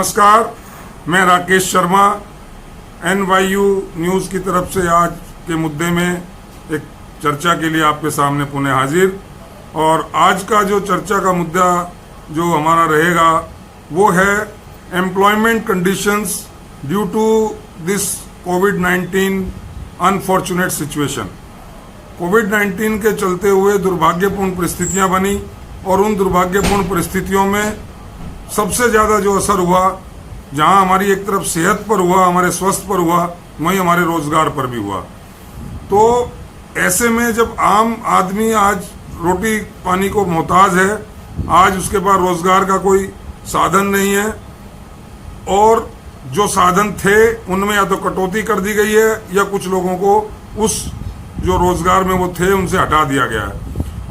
नमस्कार, मैं Rakesh Sharma NYU news की तरफ से आज के मुद्दे में एक चर्चा के लिए आपके सामने पुनः हाजिर। और आज का जो चर्चा का मुद्दा जो हमारा रहेगा वो है employment conditions due to this कोविड-19 अनफॉर्चुनेट सिचुएशन। कोविड-19 के चलते हुए दुर्भाग्यपूर्ण परिस्थितियां बनी और उन दुर्भाग्यपूर्ण परिस्थितियों में सबसे ज़्यादा जो असर हुआ, जहां हमारी एक तरफ सेहत पर हुआ, हमारे स्वास्थ्य पर हुआ, वहीं हमारे रोजगार पर भी हुआ। तो ऐसे में जब आम आदमी आज रोटी पानी को मोहताज है, आज उसके पास रोजगार का कोई साधन नहीं है और जो साधन थे उनमें या तो कटौती कर दी गई है या कुछ लोगों को उस जो रोजगार में वो थे उनसे हटा दिया गया है।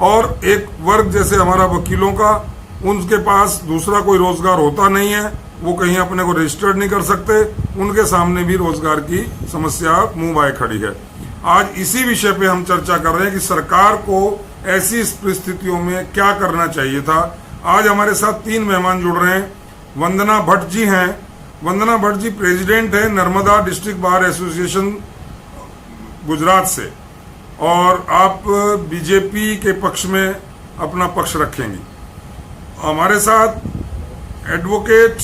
और एक वर्ग जैसे हमारा वकीलों का, उनके पास दूसरा कोई रोजगार होता नहीं है, वो कहीं अपने को रजिस्टर्ड नहीं कर सकते, उनके सामने भी रोजगार की समस्या मुंह बाए खड़ी है। आज इसी विषय पे हम चर्चा कर रहे हैं कि सरकार को ऐसी परिस्थितियों में क्या करना चाहिए था। आज हमारे साथ 3 मेहमान जुड़ रहे हैं। वंदना भट्ट जी हैं। वंदना भट्ट जी प्रेसिडेंट है Narmada district bar association Gujarat से, और आप बीजेपी के पक्ष में अपना पक्ष रखेंगी। हमारे साथ एडवोकेट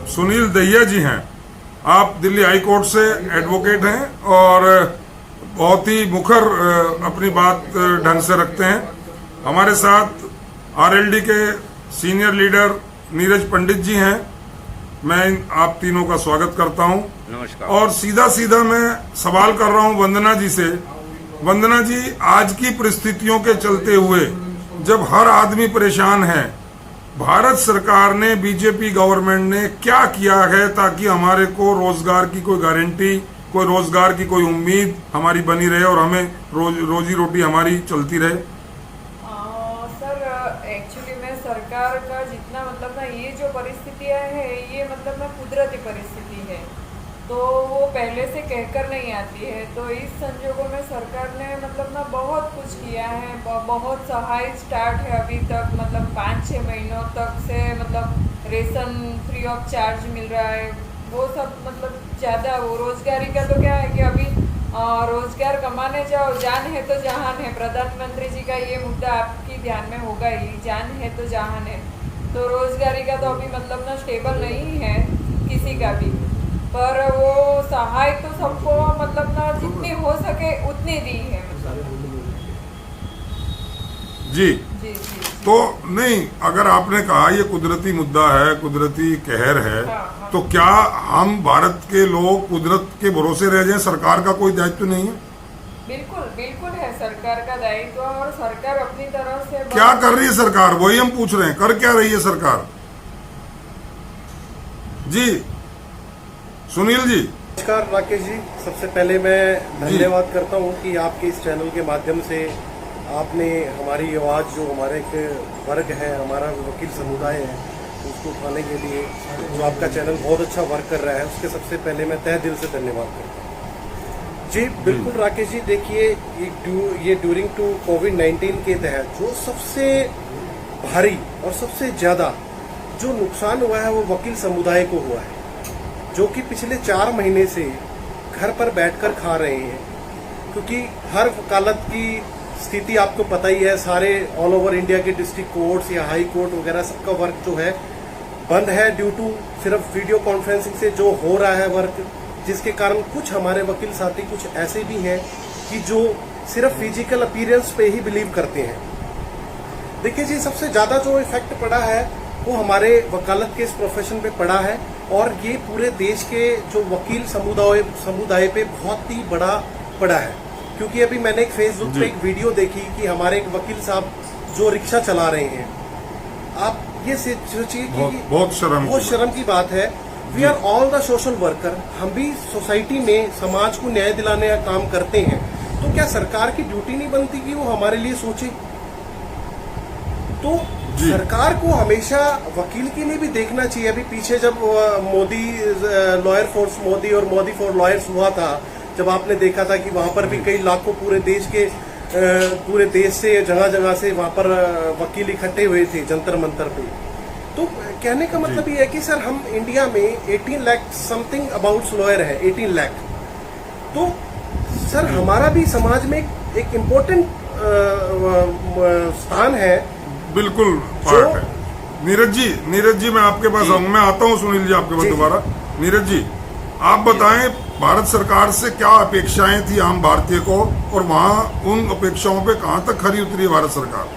सुनील दहिया जी हैं। आप दिल्ली हाई कोर्ट से एडवोकेट हैं और बहुत ही मुखर अपनी बात ढंग से रखते हैं। हमारे साथ आरएलडी के सीनियर लीडर नीरज पंडित जी हैं। मैं आप तीनों का स्वागत करता हूं। नमस्कार। और सीधा सीधा मैं सवाल कर रहा हूं वंदना जी से। वंदना जी, आज की परिस्थितियों के चलते हुए जब हर आदमी परेशान है, भारत सरकार ने, बीजेपी गवर्नमेंट ने क्या किया है ताकि हमारे को रोजगार की कोई गारंटी, कोई रोजगार की कोई उम्मीद हमारी बनी रहे और हमें रोजी रोटी हमारी चलती रहे? सर, एक्चुअली में सरकार का जितना ना ये जो परिस्थितियां है ये ना कुदरती परिस्थिति है, तो वो पहले से कहकर नहीं आती है। तो इस संजोगों में सरकार ने ना बहुत कुछ किया है, बहुत सहाय स्टार्ट है अभी तक, 5-6 महीनों तक से रेशन फ्री ऑफ चार्ज मिल रहा है। वो सब ज़्यादा वो रोजगारी का तो क्या है कि अभी रोजगार कमाने जाओ, जान है तो जहान है। प्रधानमंत्री जी का ये मुद्दा आपकी ध्यान में होगा ही, जान है तो जहान है। तो रोजगारी का तो अभी ना स्टेबल नहीं है किसी का भी, पर वो सहाय तो सबको ना जितनी हो सके उतनी दी है जी। जी। तो नहीं, अगर आपने कहा ये कुदरती मुद्दा है, कुदरती कहर है, हाँ। तो क्या हम भारत के लोग कुदरत के भरोसे रह जाएं? सरकार का कोई दायित्व नहीं है? बिल्कुल है सरकार का दायित्व, और सरकार अपनी तरफ से क्या कर रही है सरकार, वही हम पूछ रहे हैं। कर क्या रही है सरकार? जी सुनील जी। नमस्कार राकेश जी, सबसे पहले मैं धन्यवाद करता हूं कि आपके इस चैनल के माध्यम से आपने हमारी आवाज़, जो हमारा एक वर्ग है, हमारा वकील समुदाय है, उसको उठाने के लिए जो आपका चैनल बहुत अच्छा वर्क कर रहा है, उसके सबसे पहले मैं तहे दिल से धन्यवाद करता हूँ। जी बिल्कुल राकेश जी, देखिए ये ड्यूरिंग टू कोविड-19 के तहत जो सबसे भारी और सबसे ज़्यादा जो नुकसान हुआ है वो वकील समुदाय को हुआ है, जो कि पिछले 4 महीने से घर पर बैठकर खा रहे हैं। क्योंकि हर वकालत की स्थिति आपको पता ही है, सारे ऑल ओवर इंडिया के डिस्ट्रिक्ट कोर्ट्स या हाई कोर्ट वगैरह सबका वर्क जो है बंद है, ड्यू टू सिर्फ वीडियो कॉन्फ्रेंसिंग से जो हो रहा है वर्क, जिसके कारण कुछ हमारे वकील साथी कुछ ऐसे भी हैं कि जो सिर्फ फिजिकल अपीयरेंस पे ही बिलीव करते हैं। देखिए जी, सबसे ज़्यादा जो इफेक्ट पड़ा है वो हमारे वकालत के इस प्रोफेशन पे पड़ा है, और ये पूरे देश के जो वकील समुदाय पे बहुत ही बड़ा पड़ा है। क्योंकि अभी मैंने एक फेसबुक पे एक वीडियो देखी कि हमारे एक वकील साहब जो रिक्शा चला रहे हैं, आप ये सोचिए कि बहुत शर्म की बात है। We are all the social worker, हम भी सोसाइटी में समाज को न्याय दिलाने का काम करते हैं, तो क्या सरकार की ड्यूटी नहीं बनती कि वो हमारे लिए सोचे? तो सरकार को हमेशा वकील के लिए भी देखना चाहिए। अभी पीछे जब मोदी लॉयर फोर्स मोदी और मोदी फॉर लॉयर्स हुआ था, जब आपने देखा था कि वहां पर भी कई लाखों पूरे देश से जगह जगह से वहां पर वकील इकट्ठे हुए थे जंतर मंतर पे। तो कहने का मतलब ये है कि सर हम इंडिया में 18 लाख समथिंग अबाउट लॉयर है, 18 लाख। तो सर हमारा भी समाज में एक इम्पोर्टेंट स्थान है। बिल्कुल पार्ट है। नीरज जी मैं आपके पास आऊंगा, मैं आता हूँ सुनील जी आपके पास दोबारा। नीरज जी आप बताएं, भारत सरकार से क्या अपेक्षाएं थी आम भारतीय को, और वहाँ उन अपेक्षाओं पे कहाँ तक खरी उतरी है भारत सरकार?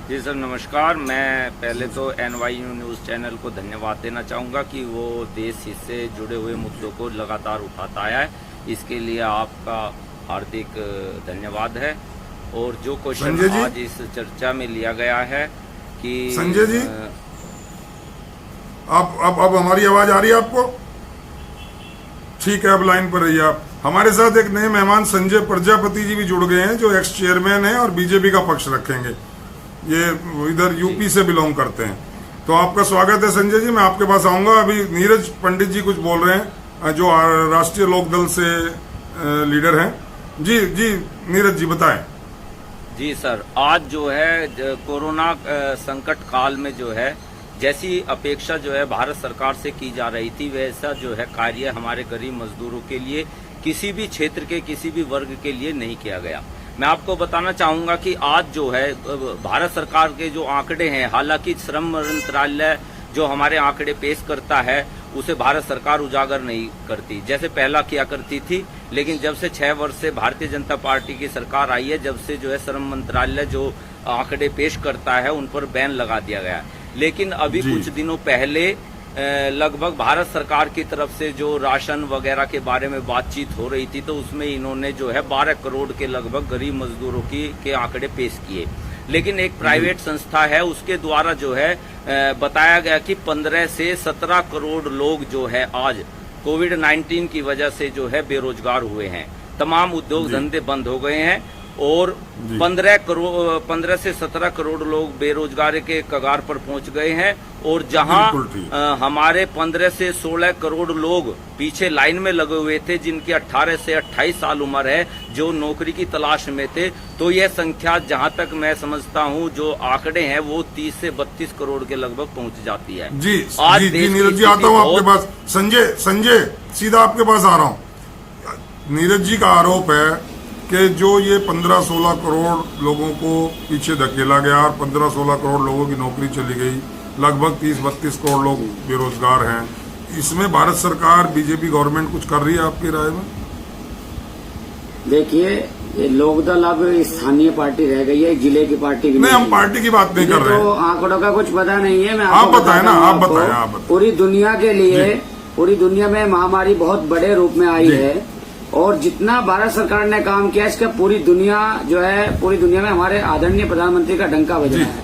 जी सर नमस्कार। मैं पहले तो NYU न्यूज़ चैनल को धन्यवाद देना चाहूँगा कि वो देश हित से जुड़े हुए मुद्दों को लगातार उठाता आया है, इसके लिए आपका हार्दिक धन्यवाद है। और जो क्वेश्चन आज इस चर्चा में लिया गया है कि संजय जी अब हमारी आवाज आ रही है आपको? ठीक है, अब लाइन पर रहिए आप। हमारे साथ एक नए मेहमान संजय प्रजापति जी भी जुड़ गए हैं, जो एक्स चेयरमैन हैं और बीजेपी का पक्ष रखेंगे। ये इधर यूपी से बिलोंग करते हैं। तो आपका स्वागत है संजय जी, मैं आपके पास आऊंगा। अभी नीरज पंडित जी कुछ बोल रहे हैं, जो राष्ट्रीय लोकदल से लीडर हैं। जी नीरज जी बताएं। जी सर, आज जो है कोरोना संकट काल में जो है जैसी अपेक्षा जो है भारत सरकार से की जा रही थी, वैसा जो है कार्य हमारे गरीब मजदूरों के लिए, किसी भी क्षेत्र के किसी भी वर्ग के लिए नहीं किया गया। मैं आपको बताना चाहूंगा कि आज जो है भारत सरकार के जो आंकड़े हैं, हालांकि श्रम मंत्रालय जो हमारे आंकड़े पेश करता है उसे भारत सरकार उजागर नहीं करती, जैसे पहला किया करती थी। लेकिन जब से 6 वर्ष से भारतीय जनता पार्टी की सरकार आई है, जब से जो है श्रम मंत्रालय जो आंकड़े पेश करता है उन पर बैन लगा दिया गया है। लेकिन अभी कुछ दिनों पहले लगभग भारत सरकार की तरफ से जो राशन वगैरह के बारे में बातचीत हो रही थी, तो उसमें इन्होंने जो है 12 करोड़ के लगभग गरीब मजदूरों के आंकड़े पेश किए। लेकिन एक प्राइवेट संस्था है, उसके द्वारा जो है बताया गया कि 15 से 17 करोड़ लोग जो है आज कोविड-19 की वजह से जो है बेरोजगार हुए हैं। तमाम उद्योग धंधे बंद हो गए हैं और 15 से 17 करोड़ लोग बेरोजगारी के कगार पर पहुंच गए हैं। और जहां हमारे 15 से 16 करोड़ लोग पीछे लाइन में लगे हुए थे, जिनकी 18 से 28 साल उम्र है, जो नौकरी की तलाश में थे, तो यह संख्या जहां तक मैं समझता हूं जो आंकड़े हैं वो 30 से 32 करोड़ के लगभग पहुंच जाती है। जी नीरज जी आता हूं आपके पास। संजय सीधा आपके पास आ रहा हूं। नीरज जी का आरोप है कि जो ये 15-16 करोड़ लोगों को पीछे धकेला गया और 15-16 करोड़ लोगों की नौकरी चली गई, लगभग 30-32 करोड़ लोग बेरोजगार हैं, इसमें भारत सरकार बीजेपी गवर्नमेंट कुछ कर रही है आपकी राय में? देखिए, ये लोकदल अब स्थानीय पार्टी रह गई है, जिले की पार्टी भी नहीं। हम पार्टी की बात नहीं कर रहे हैं। तो आंकड़ों का कुछ पता नहीं है। मैं आप बताएं ना, आप बताएं। पूरी दुनिया के लिए, पूरी दुनिया में महामारी बहुत बड़े रूप में आई है और जितना भारत सरकार ने काम किया, इसका पूरी दुनिया जो है, पूरी दुनिया में हमारे आदरणीय प्रधानमंत्री का डंका बज रहा है।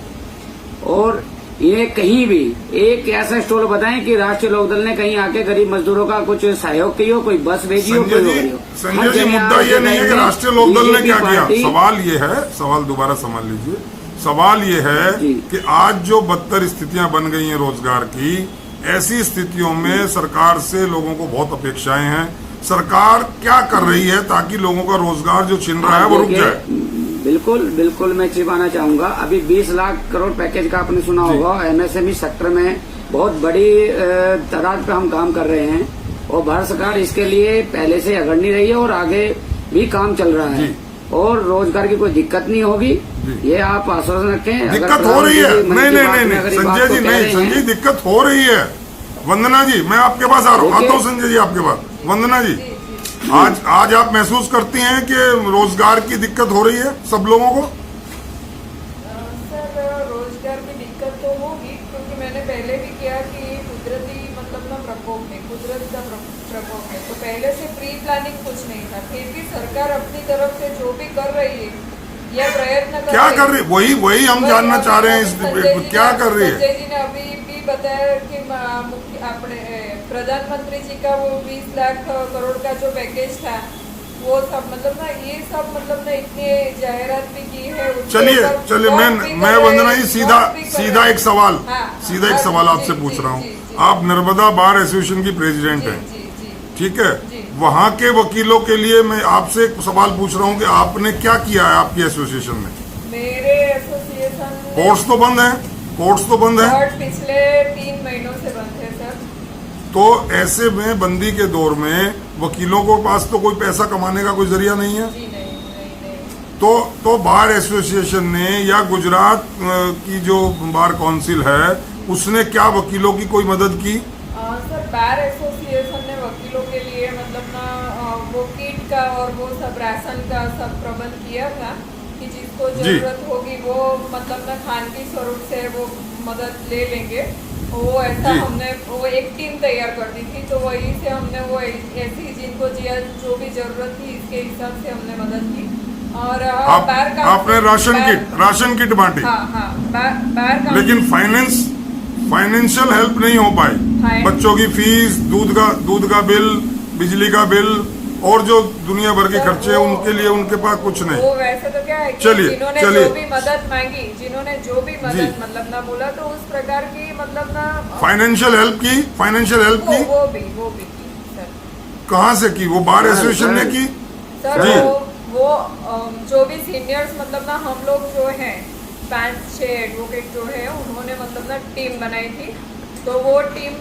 और ये कहीं भी एक ऐसा स्टॉल बताएं कि राष्ट्रीय लोकदल ने कहीं आके गरीब मजदूरों का कुछ सहयोग किया हो, कोई बस भेजी हो, कोई करी हो। संजय जी मुद्दा ये नहीं है कि राष्ट्रीय लोकदल ने क्या किया, सवाल ये है, सवाल दोबारा संभाल लीजिए। सवाल ये है कि आज जो बदतर स्थितियां बन गई हैं रोजगार की, ऐसी स्थितियों में सरकार से लोगों को बहुत अपेक्षाएं हैं। सरकार क्या कर रही है ताकि लोगों का रोजगार जो छिन रहा है वो रुक जाए? बिल्कुल मैं छिपाना चाहूंगा। अभी 20 लाख करोड़ पैकेज का आपने सुना होगा। MSME सेक्टर में बहुत बड़ी तादाद पे हम काम कर रहे हैं और भारत सरकार इसके लिए पहले से अग्रणी रही है और आगे भी काम चल रहा है और रोजगार की कोई दिक्कत नहीं होगी, ये आप आश्वासन रखें। दिक्कत हो रही है? नहीं संजय जी, नहीं संजय, दिक्कत हो रही है। वंदना जी मैं आपके पास आ रहा हूँ, आता हूँ संजय जी आपके पास। वंदना जी, आज आप महसूस करती हैं कि रोजगार की दिक्कत हो रही है सब लोगों को? सर रोजगार की दिक्कत तो होगी, क्योंकि मैंने पहले भी किया कि कुदरती मतलब ना प्रकोप है, कुदरत का प्रकोप है, तो पहले से प्री प्लानिंग कुछ नहीं था। फिर भी सरकार अपनी तरफ से जो भी कर रही है या प्रयत्न क्या कर रही है, वही हम जानना चाह रहे हैं। क्या कर रही है? संजय जी ने अभी भी बताया कि अपने प्रधानमंत्री जी का वो 20 लाख करोड़ का जो पैकेज था, वो सब मतलब ना, ये सब मतलब ना इतने जाहिरात भी की है। चलिए मैं वंदना जी सीधा एक सवाल आपसे पूछ रहा हूँ। आप नर्मदा बार एसोसिएशन की प्रेसिडेंट हैं, ठीक है? वहाँ के वकीलों के लिए मैं आपसे एक सवाल पूछ रहा हूँ कि आपने क्या किया है आपकी एसोसिएशन ने? मेरे एसोसिएशन कोर्ट्स तो बंद है, कोर्ट्स तो बंद है। कोर्ट पिछले 3 महीनों से बंद है सर। तो ऐसे में बंदी के दौर में वकीलों को पास तो कोई पैसा कमाने का कोई जरिया नहीं है। जी नहीं। तो बार एसोसिएशन ने या गुजरात की जो बार काउंसिल है उसने क्या वकीलों की कोई मदद की? सर बार एसोसिएशन ने वकीलों के लिए मतलब ना वो किट का और वो सब राशन का सब प्रबंध किया था कि जिसको जरूरत होगी वो मतलब ना खानगी स्वरूप से वो मदद ले लेंगे। वो ऐसा हमने वो एक टीम तैयार कर दी थी, तो वही से हमने वो ऐसी जिनको जो भी जरूरत थी इसके हिसाब से हमने मदद की। और आपने राशन किट बांटी। बार लेकिन फाइनेंशियल हेल्प नहीं हो पाई। बच्चों की फीस, दूध का बिल, बिजली का बिल और जो दुनिया भर के खर्चे हैं उनके लिए उनके पास कुछ नहीं। वो वैसे तो क्या है कि जिन्होंने जो भी मदद मांगी, जिन्होंने जो भी मदद मतलब ना बोला तो उस प्रकार की मतलब ना फाइनेंशियल हेल्प की वो भी सर। कहाँ से की? वो बार एसोसिएशन ने की सर। वो जो भी सीनियर्स मतलब ना हम लोग जो हैं 5-6 एडवोकेट जो है उन्होंने मतलब ना टीम बनाई थी। तो वो टीम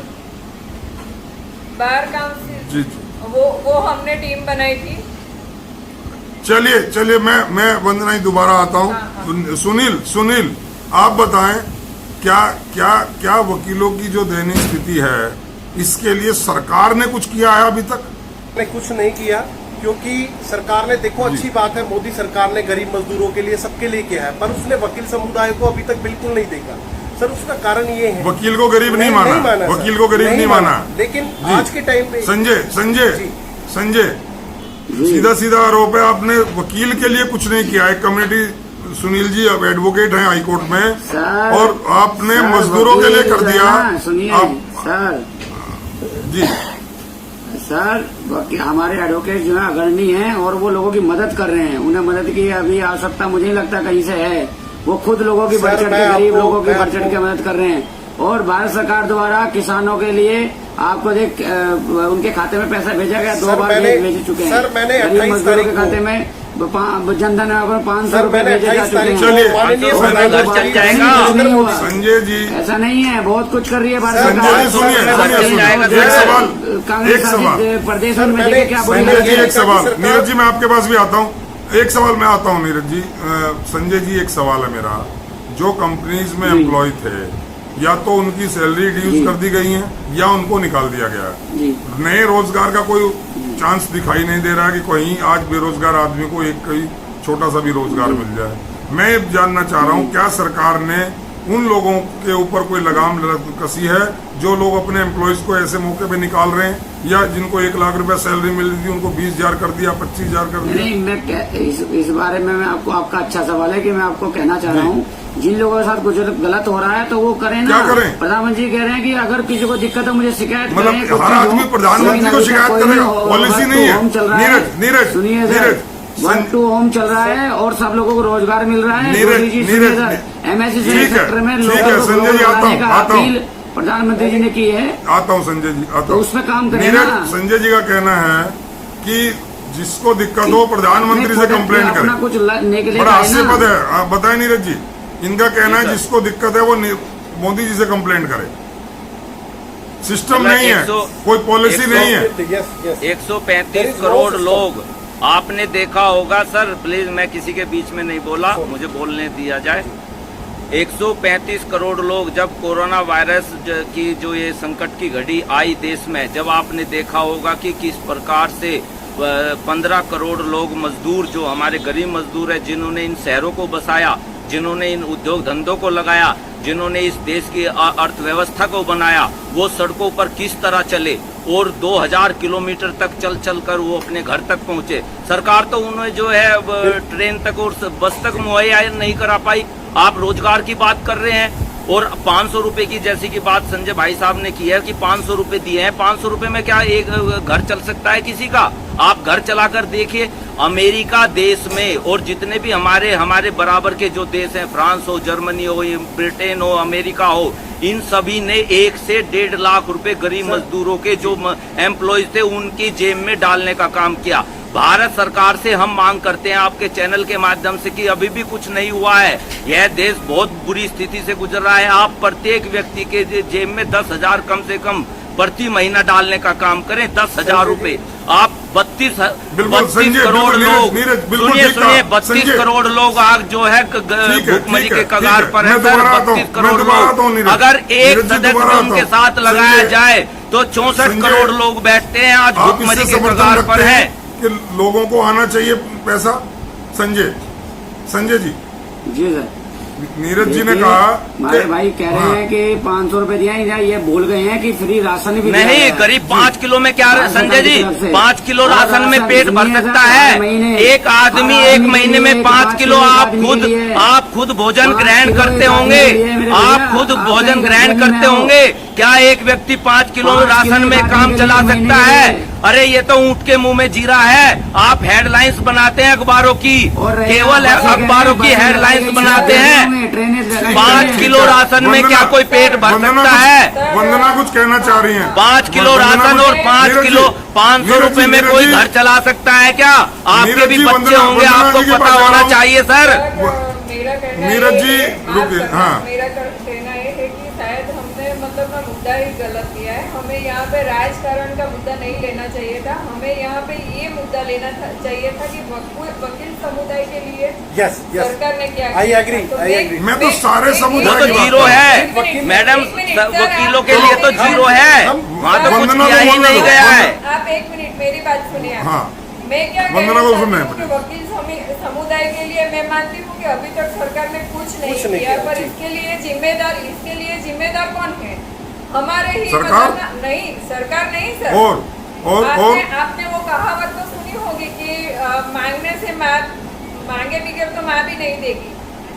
बार काउंसिल वो हमने टीम बनाई थी। चलिए मैं वंदना दोबारा आता हूँ। हाँ। सुनील आप बताएं क्या वकीलों की जो दयनीय स्थिति है इसके लिए सरकार ने कुछ किया है अभी तक? ने कुछ नहीं किया, क्योंकि सरकार ने देखो अच्छी बात है मोदी सरकार ने गरीब मजदूरों के लिए सबके लिए किया है, पर उसने वकील समुदाय को अभी तक बिल्कुल नहीं देखा। सर उसका कारण ये है वकील को गरीब नहीं माना वकील को गरीब नहीं माना। लेकिन आज के टाइम पे संजय सीधा आरोप है आपने वकील के लिए कुछ नहीं किया है। कम्युनिटी सुनील जी अब एडवोकेट हैं हाईकोर्ट में और आपने मजदूरों के लिए कर दिया। सुनिए सर जी सर हमारे एडवोकेट जो है अग्रणी हैं और वो लोगों की मदद कर रहे हैं। उन्हें मदद की अभी आवश्यकता मुझे नहीं लगता कहीं से है। वो खुद लोगों की बढ़ चढ़ के गरीब लोगों की बढ़ चढ़ के मदद कर रहे हैं। और भारत सरकार द्वारा किसानों के लिए आपको उनके खाते में पैसा भेजा गया, 2 बार भेज चुके हैं। गरीब मजदूरों के खाते में जनधन 500 रुपए भेजे जा चुके हैं। संजय जी ऐसा नहीं है, बहुत कुछ कर रही है भारत सरकार। कांग्रेस शासित प्रदेशों में देखे क्या बोल एक सवाल नीरज जी मैं आपके पास भी आता हूँ। एक सवाल मैं आता हूँ नीरज जी। संजय जी एक सवाल है मेरा, जो कंपनीज में एम्प्लॉय थे या तो उनकी सैलरी रिड्यूस कर दी गई है या उनको निकाल दिया गया है। नए रोजगार का कोई चांस दिखाई नहीं दे रहा है कि कहीं आज बेरोजगार आदमी को एक कहीं छोटा सा भी रोजगार मिल जाए। मैं जानना चाह रहा हूँ क्या सरकार ने उन लोगों के ऊपर कोई लगाम कसी है जो लोग अपने एम्प्लॉयज को ऐसे मौके पे निकाल रहे हैं, या जिनको 1 लाख रुपया सैलरी मिल रही थी उनको 20,000 कर दिया, 25,000 कर दिया? नहीं, मैं इस बारे में मैं आपका अच्छा सवाल है कि मैं आपको कहना चाह रहा हूँ जिन लोगों के साथ कुछ गलत हो रहा है तो वो करें ना। क्या करें? प्रधानमंत्री कह रहे हैं कि अगर किसी को दिक्कत है मुझे शिकायत मतलब हर आदमी प्रधानमंत्री को शिकायत करेगा, पॉलिसी नहीं है। नीरज सुनिए 1 to होम चल रहा है और सब लोगों को रोजगार मिल रहा है। MSC सेक्टर में लोगों को रोजगार का अपील प्रधानमंत्री जी ने की है। आता हूँ संजय जी आता हूँ, उसमें काम करें ना। संजय जी का कहना है कि जिसको दिक्कत हो प्रधानमंत्री से कंप्लेंट करें। कुछ लेने के लिए बड़ा हास्यास्पद है। आप बताएं नीरज जी, इनका कहना है जिसको दिक्कत है वो मोदी जी से कंप्लेंट करे। सिस्टम नहीं है, कोई पॉलिसी नहीं है। 135 करोड़ लोग आपने देखा होगा सर, प्लीज मैं किसी के बीच में नहीं बोला, मुझे बोलने दिया जाए। 135 करोड़ लोग जब कोरोना वायरस की जो ये संकट की घड़ी आई देश में, जब आपने देखा होगा कि किस प्रकार से 15 करोड़ लोग मजदूर जो हमारे गरीब मजदूर है, जिन्होंने इन शहरों को बसाया, जिन्होंने इन उद्योग धंधों को लगाया, जिन्होंने इस देश की अर्थव्यवस्था को बनाया, वो सड़कों पर किस तरह चले और 2000 किलोमीटर तक चल कर वो अपने घर तक पहुंचे। सरकार तो उन्हें जो है ट्रेन तक और बस तक मुहैया नहीं करा पाई। आप रोजगार की बात कर रहे हैं और 500 रुपए की जैसी की बात संजय भाई साहब ने की है कि 500 रुपए दिए हैं। 500 रुपए में क्या एक घर चल सकता है किसी का? आप घर चलाकर देखिए। अमेरिका देश में और जितने भी हमारे बराबर के जो देश हैं, फ्रांस हो, जर्मनी हो, ब्रिटेन हो, अमेरिका हो, इन सभी ने 1 से 1.5 लाख रुपए गरीब मजदूरों के जो एम्प्लॉयज थे उनकी जेब में डालने का काम किया। भारत सरकार से हम मांग करते हैं आपके चैनल के माध्यम से कि अभी भी कुछ नहीं हुआ है। यह देश बहुत बुरी स्थिति से गुजर रहा है। आप प्रत्येक व्यक्ति के जेब में 10,000 कम से कम प्रति महीना डालने का काम करें। 10,000 रुपए आप 32 करोड़ लोग, सुनिए 32 करोड़ लोग आज जो है भूखमरी के कगार पर है सर। 32 करोड़ लोग अगर एक सदस्य उनके साथ लगाया जाए तो 64 करोड़ लोग बैठते हैं आज भूखमरी के कगार पर है। कि लोगों को आना चाहिए पैसा। संजय जी सर, नीरज जी ने कहा हमारे भाई कह रहे हैं कि 500 रुपए दिया ही जाए, ये भूल गए हैं कि फ्री राशन भी नहीं। करीब 5 किलो में क्या संजय जी, 5 किलो राशन में पेट भर सकता है एक आदमी। एक महीने में 5 किलो आप खुद भोजन ग्रहण करते होंगे। आप खुद भोजन ग्रहण करते होंगे। क्या एक व्यक्ति 5 किलो राशन में काम चला सकता है? अरे ये तो ऊँट के मुंह में जीरा है। आप हेडलाइंस बनाते हैं अखबारों की, केवल अखबारों की हेडलाइंस बनाते हैं। 5 किलो राशन में क्या कोई पेट भर सकता है? वंदना कुछ कहना चाह रही हैं। 5 किलो राशन और 5 किलो 500 रुपए में कोई घर चला सकता है क्या? आपके भी बच्चे होंगे, आपको पता होना चाहिए सर। नीरज जी रुकिए। हाँ, मेरा कहना ये है कि शायद हमने मतलब ना मुद्दा ही गलत लिया है। हमें यहाँ पे राजकारण का मुद्दा नहीं लेना चाहिए था। हमें यहाँ पे ये मुद्दा लेना चाहिए था कि वकील समुदाय के लिए सरकार ने क्या आई एग्री। मैं तो सारे समुदाय तो जीरो है मैडम, वकीलों के लिए तो जीरो है। वहाँ तो कुछ किया ही नहीं गया है। आप 1 मिनट मेरी बात सुनिए। हाँ, मैं क्या वंदना को सुनना है। वकील समुदाय के लिए मैं मानती हूँ कि अभी तक सरकार ने कुछ नहीं किया, पर इसके लिए जिम्मेदार कौन है? हमारे ही सरकार नहीं, सरकार नहीं सर। और आपने वो कहावत तो सुनी होगी कि मांगने से मांगे बगैर तो माँ भी नहीं देगी।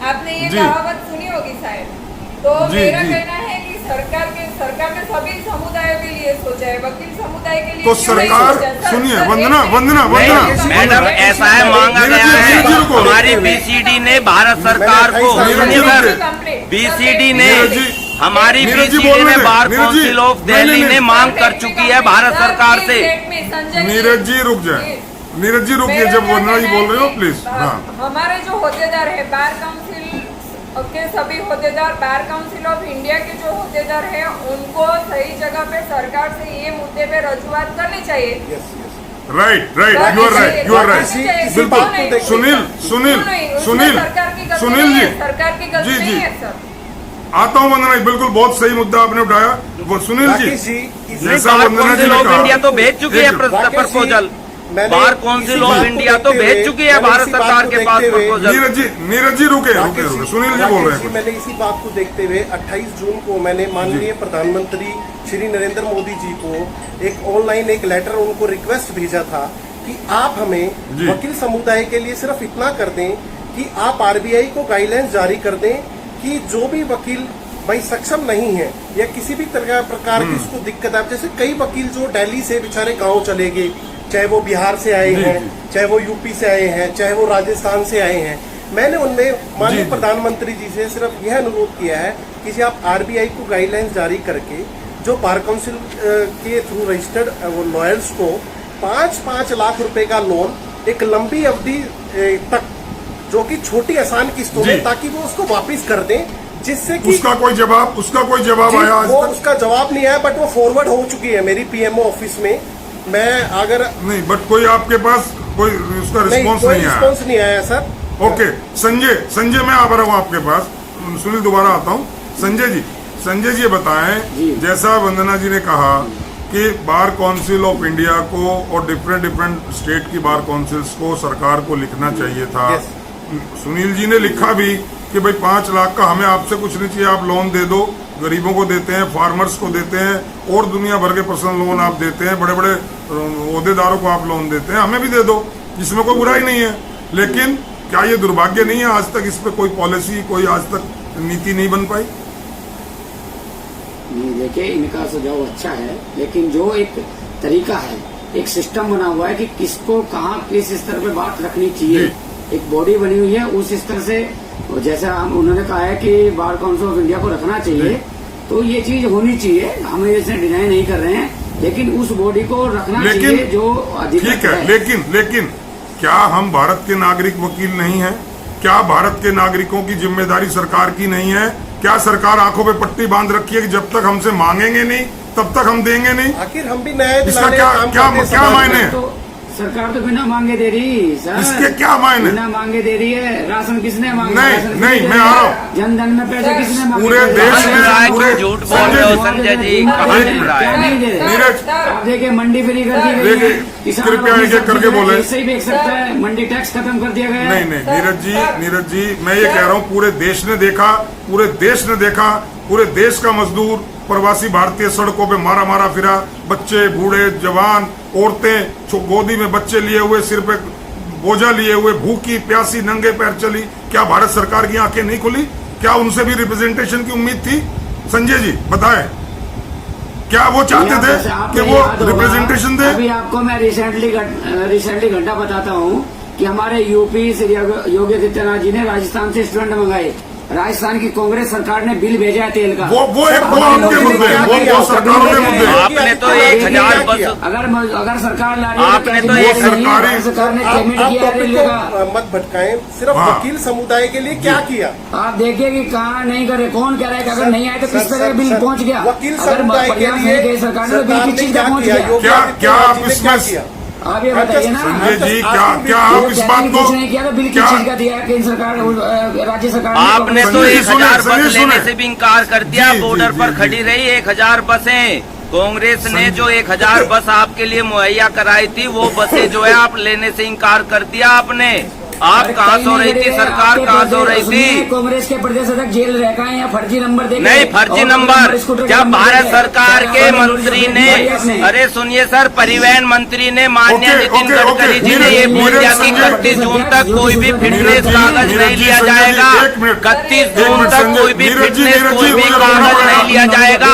आपने ये कहावत सुनी होगी शायद। तो मेरा कहना है कि सरकार ने सभी समुदायों के लिए सोचा है, वकील समुदाय के लिए। तो सरकार सुनिए, वंदना मैडम ऐसा है, मांगा गया है हमारी बीसीडी ने भारत सरकार को, बीसीडी ने हमारी बीसीडी ने बार काउंसिल ऑफ दिल्ली ने मांग कर चुकी है भारत सरकार से। नीरज जी रुक जाए, नीरज जी रुकिए, जब वंदना जी बोल रहे हो प्लीज। हमारे जो होद्देदार है बार काउंसिल के सभी होद्देदार, बार काउंसिल ऑफ इंडिया के जो होद्देदार हैं, उनको सही जगह पे सरकार से ये मुद्दे पे रजूआत करनी चाहिए। राइट, यू आर राइट, बिल्कुल। सुनील जी, सरकार की गलती नहीं है सर। आता हूँ वंदना जी, बिल्कुल बहुत सही मुद्दा आपने उठाया। वो सुनील जी, जैसा वंदना जी ने कहा, इंडिया तो भेज चुकी है proposal, bar council of India तो भेज चुकी है भारत सरकार के पास प्रपोजल। नीरज जी रुके, सुनील जी बोल रहे हैं। मैंने इसी बात को देखते हुए 28 जून को मैंने माननीय प्रधानमंत्री श्री नरेंद्र मोदी जी को एक ऑनलाइन एक लेटर, उनको रिक्वेस्ट भेजा था कि आप हमें वकील समुदाय के लिए सिर्फ इतना कर दें कि आप आरबीआई को गाइडलाइंस जारी कर दें कि जो भी वकील भाई सक्षम नहीं है या किसी भी प्रकार की उसको दिक्कत है, जैसे कई वकील जो दिल्ली से बेचारे गाँव चले गए, चाहे वो बिहार से आए हैं, चाहे वो यूपी से आए हैं, चाहे वो राजस्थान से आए हैं, मैंने उनमें माननीय प्रधानमंत्री जी से सिर्फ यह अनुरोध किया है कि आप आरबीआई को गाइडलाइंस जारी करके जो बार काउंसिल के थ्रू रजिस्टर्ड लॉयर्स को 5-5 लाख रुपए का लोन एक लंबी अवधि तक, जो कि छोटी आसान किस्तों में, ताकि वो उसको वापिस कर दें, जिससे कि उसका कोई जवाब आया आज तक? उसका जवाब नहीं आया, बट वो फॉरवर्ड हो चुकी है मेरी पीएमओ ऑफिस में। मैं अगर नहीं, बट कोई आपके पास कोई उसका रिस्पॉन्स नहीं आया सर। ओके, संजय मैं आ रहा हूँ आपके पास। सुनील दोबारा आता हूँ। संजय जी बताएं, जैसा वंदना जी ने कहा कि बार काउंसिल ऑफ इंडिया को और डिफरेंट स्टेट की बार काउंसिल्स को सरकार को लिखना चाहिए था। सुनील जी ने लिखा भी कि भाई 5 लाख का हमें आपसे कुछ नहीं चाहिए, आप लोन दे दो। गरीबों को देते हैं, फार्मर्स को देते हैं, और दुनिया भर के पर्सनल लोन आप देते हैं, बड़े बड़े ओहदेदारों को आप लोन देते हैं, हमें भी दे दो, इसमें कोई बुराई नहीं है। लेकिन क्या ये दुर्भाग्य नहीं है आज तक इस पे कोई पॉलिसी, कोई आज तक नीति नहीं बन पाई? देखिए, इनका सुझाव अच्छा है, लेकिन जो एक तरीका है, एक सिस्टम बना हुआ है कि किसको कहाँ किस स्तर पे बात रखनी चाहिए, एक बॉडी बनी हुई है उस स्तर से। जैसा उन्होंने कहा है कि बार काउंसिल ऑफ इंडिया को रखना चाहिए, तो ये चीज होनी चाहिए, हम इसे डिनाई नहीं कर रहे हैं। लेकिन उस बॉडी को रखना लेकिन चाहिए जो अधिकृत ठीक है, लेकिन क्या हम भारत के नागरिक वकील नहीं हैं? क्या भारत के नागरिकों की जिम्मेदारी सरकार की नहीं है? क्या सरकार आंखों पे पट्टी बांध रखी है कि जब तक हमसे मांगेंगे नहीं तब तक हम देंगे नहीं? आखिर हम भी न्याय इसका दिलाने क्या का काम क्या करते हैं क्या समाज मायने में। हैं? तो सरकार तो बिना मांगे दे रही सर। इसके क्या मायने? बिना मांगे दे रही है। राशन किसने मांगा? नहीं, राशन नहीं, किसने मैं दिया? आ रहा हूं। जन धन में पैसे किसने मांगे? पूरे देश में राय पूरे क्यों झूठ बोल रहे हो संजय जी? कहाँ एक- झूठ रहा क्या है? नहीं दे रहे? नीरज, आप देखिए मंडी फ्री कर दी गई है। देखिए, किसान कृपया अपनी एक-एक सब्जी करके बोले। ऐसे ही बेच सकता है। मंडी टैक्स खत्म कर दिया गया है। नहीं नहीं नीरज जी मैं ये कह रहा हूँ पूरे देश ने देखा, पूरे देश का मजदूर प्रवासी भारतीय सड़कों पे मारा मारा फिरा, बच्चे बूढ़े जवान औरतें गोदी में बच्चे लिए हुए, सिर पे बोझा लिए हुए, भूखी प्यासी नंगे पैर चली। क्या भारत सरकार की आंखें नहीं खुली? क्या उनसे भी रिप्रेजेंटेशन की उम्मीद थी? संजय जी बताएं, क्या वो चाहते थे कि वो रिप्रेजेंटेशन दे? अभी आपको मैं रिसेंटली घटना बताता हूँ कि हमारे यूपी से योगी आदित्यनाथ जी ने राजस्थान से स्टूडेंट मंगाए। राजस्थान की कांग्रेस सरकार ने बिल भेजा है तेल का। वो आपके मुद्दे हैं, वो सरकारों के मुद्दे हैं। आपने तो 1000 बस अगर सरकार ला रही है आपने तो कैबिनेट एक नहीं, सरकारी- सरकार ने आप पेमेंट किया टॉपिक रेलवे का। को मत भटकाएं। सिर्फ हाँ। वकील समुदाय के लिए क्या किया? आप देखिए कि कहाँ नहीं करे, कौन कह रहा है कि अगर नहीं आए तो किस सर, तरह बिल सर, पहुंच गया। वकील अगर समुदाय के प्रयास लिए नहीं किए सरकार ने तो बिल सरकार किस ने चीज का क्या पहुंच किया? गया। योगी क्या आदित्यनाथ आप जी ने इसमें- क्या किया? आप ये बताइए ना। संजय जी आप क्या आप इस बात को कुछ नहीं किया तो बिल किस चीज का दिया है केंद्र सरकार राज्य सरकार ने? आपने तो संजय जी 1000 सुने, बस सुने। लेने से भी इंकार कर दिया। जी, बॉर्डर जी, पर जी, खड़ी जी। रही 1000 बसें। कांग्रेस ने जो 1000 बस आपके लिए मुहैया कराई थी, वो बसें जो है आप लेने से इंकार कर दिया आपने। आप कहाँ सो रही थी? सरकार कहाँ सो रही थी? कांग्रेस के प्रदेश अध्यक्ष जेल रह गए या फर्जी नंबर दे नहीं, फर्जी नंबर। जब भारत सरकार के मंत्री ने, अरे सुनिए सर, परिवहन मंत्री ने माननीय ओके, नितिन ओके, गडकरी जी ने नीरज, ये बोल दिया कि नीरज, 31 जून तक कोई भी फिटनेस नीरज जी, कागज नीरज नहीं जी, लिया संजय जी, जाएगा। एक मिनट, 31 एक जून मिनट, तक संजय, कोई भी नीरज जी, फिटनेस नीरज कोई जी, भी मुझे कागज बोलना नहीं लिया जाएगा।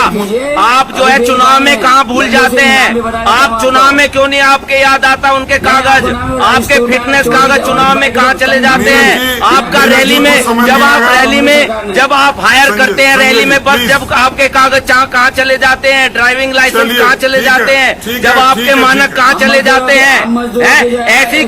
आप जो है चुनाव में कहाँ भूल जाते हैं? आप चुनाव में क्यों नहीं आपके याद आता उनके कागज? आपके फिटनेस कागज चुनाव में कहाँ चले जाते हैं? आपका रैली में जब आप हायर करते हैं रैली में बस, जब आपके कागज कहाँ चले जाते हैं? ड्राइविंग लाइसेंस कहाँ चले जाते हैं? जब आपके मानक कहाँ चले जाते हैं? ऐसी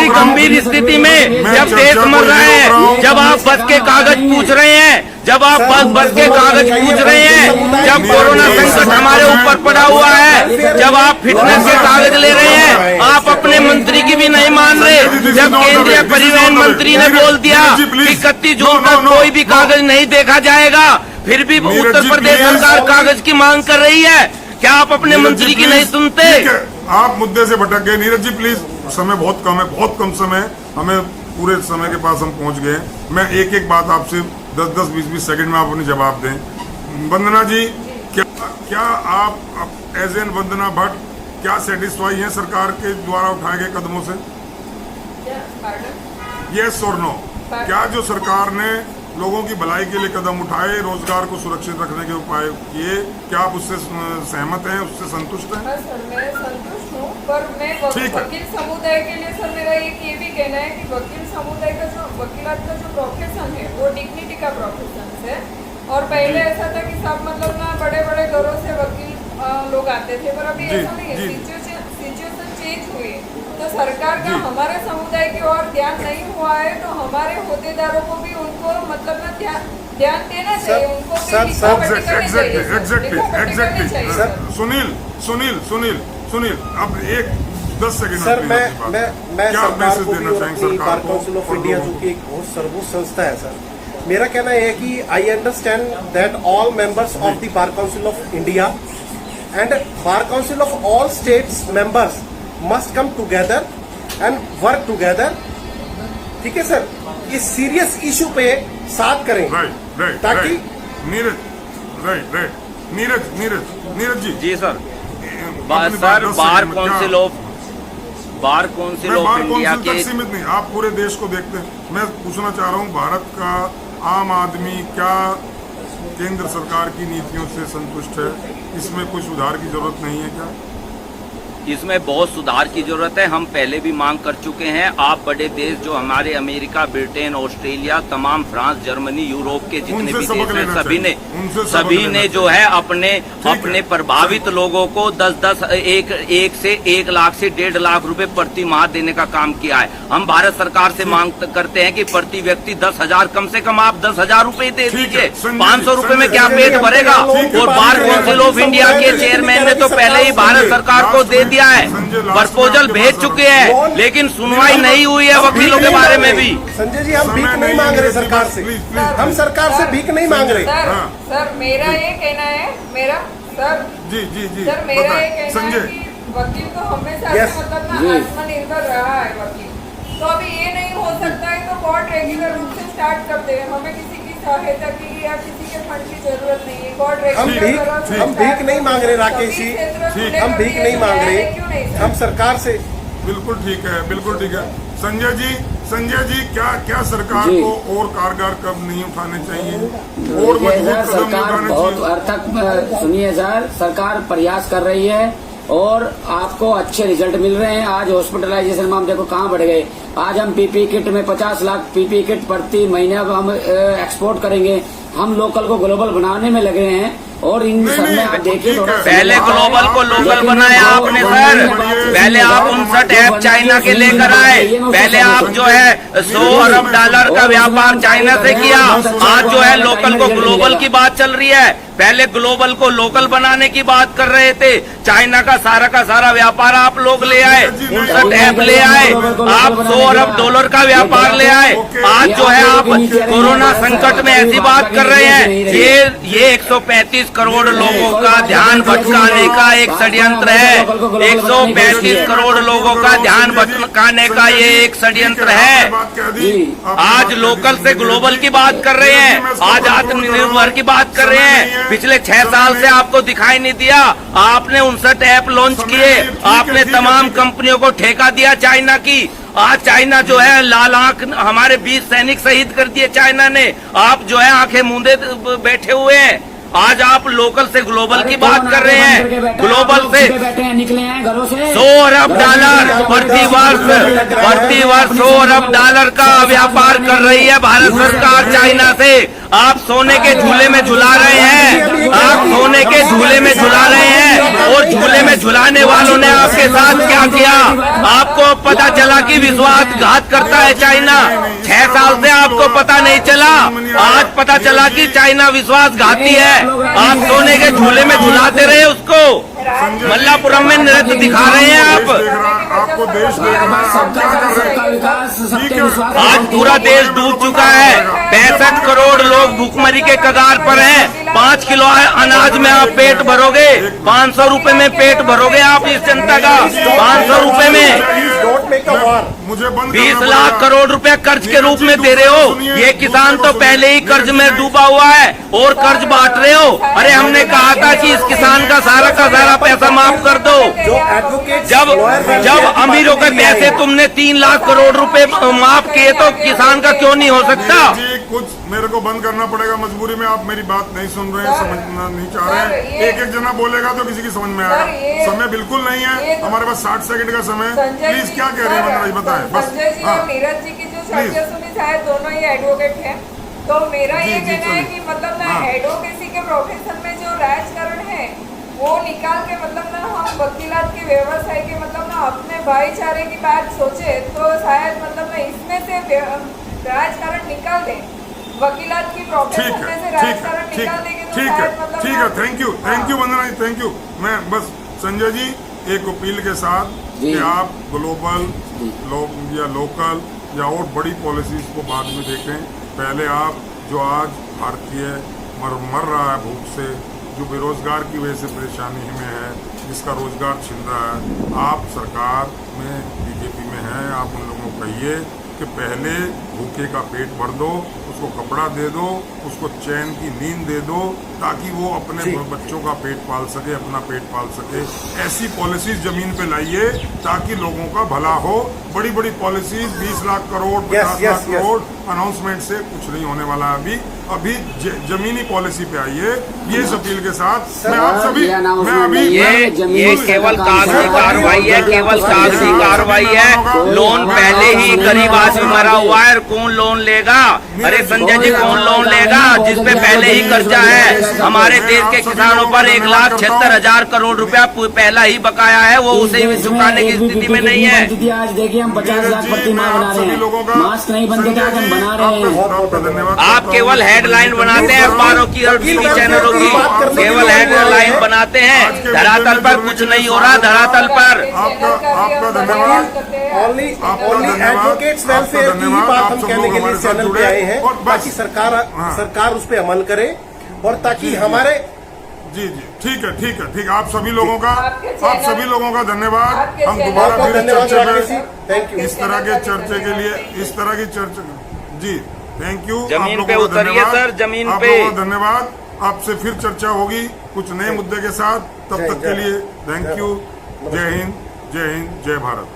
गंभीर स्थिति में जब देश मर रहा है, जब आप बस के कागज पूछ रहे हैं, जब आप बस के कागज पूछ रहे हैं, जब कोरोना संकट हमारे ऊपर पड़ा हुआ है, जब आप फिटनेस के कागज ले रहे हैं, आप अपने मंत्री की भी नहीं मान रहे। जब केंद्रीय परिवहन मंत्री ने बोल दिया कि 31 जून तक कोई भी कागज नहीं देखा जाएगा, फिर भी उत्तर प्रदेश सरकार कागज की मांग कर रही है। क्या आप अपने मंत्री की नहीं सुनते? आप मुद्दे से भटक गए। नीरज जी प्लीज, समय बहुत कम है, बहुत कम समय, हमें पूरे समय के पास हम पहुंच गए। मैं एक एक बात आपसे 10-10, 20-20 सेकंड में आप अपनी जवाब दें। वंदना जी, क्या आप एज एन वंदना भट्ट क्या सेटिस्फाई हैं सरकार के द्वारा उठाए गए कदमों से? यस और नो? क्या जो सरकार ने लोगों की भलाई के लिए कदम उठाए, रोजगार को सुरक्षित रखने के उपाय किए, क्या आप उससे सहमत हैं, उससे संतुष्ट हैं? हाँ सर, मैं संतुष्ट हूँ, पर मैं ठीक है। वकील समुदाय के लिए सर मेरा ये भी कहना है कि वकील समुदाय का जो वकीलात का जो प्रोफेशन है वो डिग्निटी का प्रोफेशन है। और पहले ऐसा था कि सब मतलब ना बड़े बड़े घरों से वकील लोग आते थे, पर अभी ऐसा नहीं है। सिचुएशन चेंज हुई है, तो सरकार का हमारे समुदाय की ओर ध्यान नहीं हुआ है, तो हमारे होद्देदारों को भी उनको मतलब ना ध्यान देना चाहिए, उनको भी लिखापट्टी करनी चाहिए, एग्जैक्टली सर। सुनील अब एक 10 सेकंड सर मैं क्या सरकार मैसेज को भी देना और चाहेंगे अपनी सरकार बार को काउंसिल ऑफ और इंडिया लोगों जो कि एक बहुत सर्वोच्च संस्था है सर, मेरा कहना है कि I understand that all members of the bar council of India and bar council of all states members must come together and work together. ठीक है सर, इस सीरियस इशू पे साथ करें राइट ताकि नीरज जी सर। अपनी सर बात 10 बार सेकंड में काउंसिल क्या- ऑफ बार काउंसिल मैं ऑफ बार इंडिया काउंसिल के तक सीमित नहीं, आप पूरे देश को देखते हैं। मैं पूछना चाह रहा हूँ, भारत का आम आदमी क्या केंद्र सरकार की नीतियों से संतुष्ट है? इसमें कोई सुधार की जरूरत नहीं है क्या? इसमें बहुत सुधार की जरूरत है। हम पहले भी मांग कर चुके हैं। आप बड़े देश जो हमारे अमेरिका, ब्रिटेन, ऑस्ट्रेलिया, तमाम फ्रांस, जर्मनी, यूरोप के जितने उनसे भी सबक देश हैं लेना सभी ने चाहिए। उनसे सबक सभी लेना ने जो है अपने प्रभावित लोगों को 10-10 एक से 1 लाख से 1.5 लाख रुपए प्रति माह देने का काम किया है। हम भारत सरकार से मांग करते हैं कि प्रति व्यक्ति 10,000 कम से कम आप 10,000 रुपए दे ठीक है, दीजिए। संजय 500 रुपए में जी, क्या संजय पेट जी, भरेगा? ठीक है, और बार काउंसिल ऑफ इंडिया के चेयरमैन ने तो पहले ही भारत सरकार को दे दिया है, प्रपोजल भेज चुके हैं, लेकिन सुनवाई नहीं हुई है वकीलों के बारे में भी। संजय जी, हम भीख नहीं मांग रहे सरकार से, हम सरकार से भीख नहीं मांग रहे। सर मेरा ये कहना है, मेरा सर जी जी जी सर मेरा ये कहना है संजय कि वकील तो हमेशा Yes. से मतलब ना आत्मनिर्भर रहा है वकील। तो अभी ये नहीं हो सकता है तो कोर्ट रेगुलर रूप से स्टार्ट कर दे। हमें किसी की सहायता की या किसी के फंड की जरूरत नहीं है। कोर्ट रेगुलर हम भीख नहीं मांग रहे राकेश जी, हम भीख नहीं मांग रहे, हम सरकार से। बिल्कुल ठीक है, बिल्कुल ठीक है। संजय जी क्या सरकार जी। को और कारगर कदम नहीं उठाने चाहिए और देखिए मजबूत सर, कदम नहीं सरकार उठाने बहुत चाहिए? अर्थक सुनिए सर, सरकार प्रयास कर रही है और आपको अच्छे रिजल्ट मिल रहे हैं। आज हॉस्पिटलाइजेशन में हम देखो कहाँ बढ़ गए। आज हम पीपी किट में 50 लाख पीपी किट प्रति महीने अब हम एक्सपोर्ट करेंगे। हम लोकल को ग्लोबल बनाने में लगे हैं और इन सब में आप देखिए थोड़ा पहले ग्लोबल को लोकल बनाया आपने सर। पहले आप 59 ऐप चाइना के लेकर आए। पहले आप जो है 100 अरब डॉलर का व्यापार चाइना से किया। आज जो है लोकल को ग्लोबल की बात चल रही है। पहले ग्लोबल को लोकल बनाने की बात कर रहे थे। चाइना का सारा व्यापार आप लोग ले आए, 59 ऐप ले आए, आप 100 अरब डॉलर का व्यापार ले आए। आज जो है आप कोरोना संकट में ऐसी बात कर रहे हैं। ये 135 करोड़ लोगों का ध्यान भटकाने का एक षड्यंत्र है। 135 करोड़ लोगों का ध्यान भटकाने का ये एक षड्यंत्र है। आज लोकल से ग्लोबल की बात कर रहे हैं, आज आत्मनिर्भर की बात कर रहे हैं। पिछले 6 साल से आपको दिखाई नहीं दिया। आपने 59 ऐप लॉन्च किए, आपने तमाम कंपनियों को ठेका दिया चाइना की। आज चाइना जो है लाल आंख हमारे 20 सैनिक शहीद कर दिए चाइना ने। आप जो है आंखें मूंदे बैठे हुए हैं। आज आप लोकल से ग्लोबल की बात कर रहे हैं। ग्लोबल से बैठे हैं, निकले हैं घरों से 100 अरब डॉलर प्रति वर्ष 100 अरब डॉलर का व्यापार कर रही है भारत सरकार चाइना से। आप सोने के झूले में झुला रहे हैं, आप सोने के झूले में झुला रहे हैं और झूले में झुलाने वालों ने आपके साथ क्या किया? आपको पता चला कि विश्वासघात करता है चाइना। 6 साल से आपको पता नहीं चला, आज पता चला कि चाइना विश्वासघाती है। आप सोने के झूले में झुलाते रहे उसको। मल्लापुरम में नृत्य दिखा रहे हैं आप। आपको देश आज पूरा देश डूब चुका है। 65 करोड़ लोग भूखमरी के कगार पर हैं। 5 किलो अनाज में आप पेट भरोगे, 500 रुपए में पेट भरोगे आप इस जनता का। 500 रुपए में मुझे 20 लाख करोड़ रुपए कर्ज के रूप में दे रहे हो। ये किसान तो पहले ही कर्ज में डूबा हुआ है और कर्ज बांट रहे हो। अरे हमने कहा था कि इस किसान का सारा पैसा माफ कर दो। जब अमीरों के पैसे तुमने 3 लाख करोड़ रुपए माफ किए तो किसान का क्यों नहीं हो सकता? जी कुछ मेरे को बंद करना पड़ेगा मजबूरी में। आप मेरी बात नहीं सुन रहे हैं, समझना नहीं चाह रहे हैं। एक जना बोलेगा तो किसी की समझ में आएगा। समय बिल्कुल नहीं है हमारे पास, 60 सेकंड का समय। प्लीज क्या कह रहे हैं वंदना जी, बताएं बस। संजय जी और नीरज जी की जो चर्चा सुनी शायद दोनों ही एडवोकेट हैं। तो मेरा ये कहना है कि मतलब ना एडवोकेसी के प्रोफेशन में जो राजकारण है वो निकाल के मतलब ना हम वकीलात के व्यवसाय के मतलब ना अपने भाईचारे की बात सोचे तो शायद मतलब ना इसमें से राजकारण निकाल दें। वकीलात की प्रोफेशन में से राजकारण निकाल देंगे तो शायद मतलब ठीक है। Thank you Vandana ji, thank you. मैं बस संजय जी एक अपील के साथ कि आप ग्लोबल या लोकल या और बड़ी पॉलिसीज को बाद में देखें। पहले आप जो आज भारतीय मर रहा है भूख से, जो बेरोजगार की वजह से परेशानी में है, जिसका रोजगार छिन रहा है, आप सरकार में बीजेपी में हैं, आप उन लोगों को कहिए कि पहले भूखे का पेट भर दो, उसको कपड़ा दे दो, उसको चैन की नींद दे दो, ताकि वो अपने बच्चों का पेट पाल सके, अपना पेट पाल सके। ऐसी पॉलिसीज जमीन पे लाइए ताकि लोगों का भला हो। बड़ी बड़ी पॉलिसीज 20 लाख करोड़ 50 लाख करोड़ अनाउंसमेंट से कुछ नहीं होने वाला है। अभी अभी जमीनी पॉलिसी पे आइए, ये इस अपील के साथ मैं आप सर, सभी ये अनाउंसमेंट मैं अभी नहीं है। ये केवल कागजी कार्रवाई है, केवल कागजी कार्रवाई है। लोन पहले ही गरीब आदमी मरा हुआ है, कौन लोन लेगा? अरे संजय जी, कौन लोन लेगा जिसपे पहले ही कर्जा है? हमारे देश के किसानों पर 1,76,000 करोड़ रुपया पहला ही बकाया है, वो उसे भी चुकाने की स्थिति में नहीं है। आज देखिए हम 50 लाख प्रति माह बना रहे हैं, मास्क नहीं बनते थे, आज हम बना रहे हैं। आपका धन्यवाद। आप केवल हेडलाइन बनाते हैं अखबारों की और टीवी चैनलों की, केवल हेडलाइन बनाते हैं। धरातल पर कुछ नहीं हो रहा, धरातल पर। आपका धन्यवाद। ओनली धन्यवाद। एडवोकेट्स वेलफेयर आपका की ही धन्यवाद। बात आप हम सब कहने लोग के लिए हमारे इस साथ चैनल पे जुड़े आए हैं, और बस। ताकि सरकार उस पर अमल करे और ताकि जी। हमारे जी जी, ठीक है ठीक है ठीक है। आप सभी लोगों का आपके आप चैनल- सभी लोगों का धन्यवाद। आपके हम चैनल- दोबारा बहुत फिर धन्यवाद चर्चा राकेश जी, पे थैंक यू। इस तरह के चर्चे के लिए, इस तरह की चर्चा, जी थैंक यू। जमीन आप लोगों पे का उतरिए धन्यवाद। सर, जमीन आप पे। लोगों का धन्यवाद। आपसे फिर चर्चा होगी कुछ नए मुद्दे के साथ। तब जय तक के जय लिए भारत। थैंक जय यू। भारत। जय हिंद, जय हिंद, जय भारत।